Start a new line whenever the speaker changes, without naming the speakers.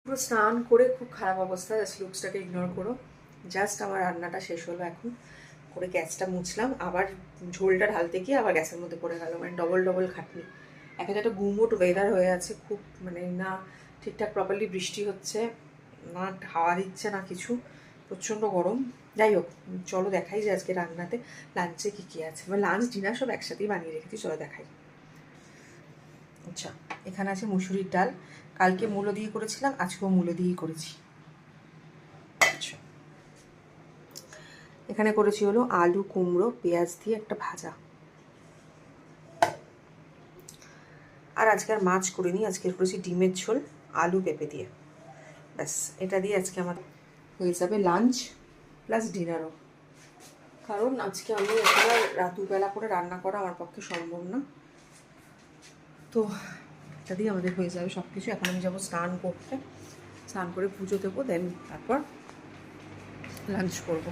পুরো স্নান করে খুব খারাপ অবস্থা, জাস্ট লুকসটাকে ইগনোর করো। জাস্ট আমার রান্নাটা শেষ হলো এখন, করে গ্যাসটা মুছলাম, আবার ঝোলটা ঢালতে গিয়ে আবার গ্যাসের মধ্যে পড়ে গেল, মানে ডবল ডবল খাটনি। এখন একটা গুমোট ওয়েদার হয়ে আছে, খুব মানে না ঠিকঠাক প্রপারলি বৃষ্টি হচ্ছে, না হাওয়া দিচ্ছে, না কিছু, প্রচণ্ড গরম। যাই হোক, চলো দেখাই যে আজকে রান্নাতে লাঞ্চে কী কী আছে। মানে লাঞ্চ ডিনার সব একসাথেই বানিয়ে রেখেছি, চলো দেখাই। আচ্ছা, এখানে আছে মুসুরির ডাল, কালকে মূলো দিয়ে করেছিলাম, আজকেও মূলো দিয়েই করেছি। আচ্ছা, এখানে করেছি হলো আলু কুমড়ো পেঁয়াজ দিয়ে একটা ভাজা। আর আজকে আর মাছ করিনি, আজকে করেছি ডিমের ঝোল আলু পেঁপে দিয়ে। ব্যাস, এটা দিয়ে আজকে আমার হয়ে যাবে লাঞ্চ প্লাস ডিনারও। কারণ আজকে আমি এখানে দুবেলা করে রান্না করা আমার পক্ষে সম্ভব না, তো এটা দিয়ে আমাদের হয়ে যাবে সব কিছু। এখন আমি যাবো স্নান করতে, স্নান করে পুজো দেবো, দেন তারপর লাঞ্চ করবো।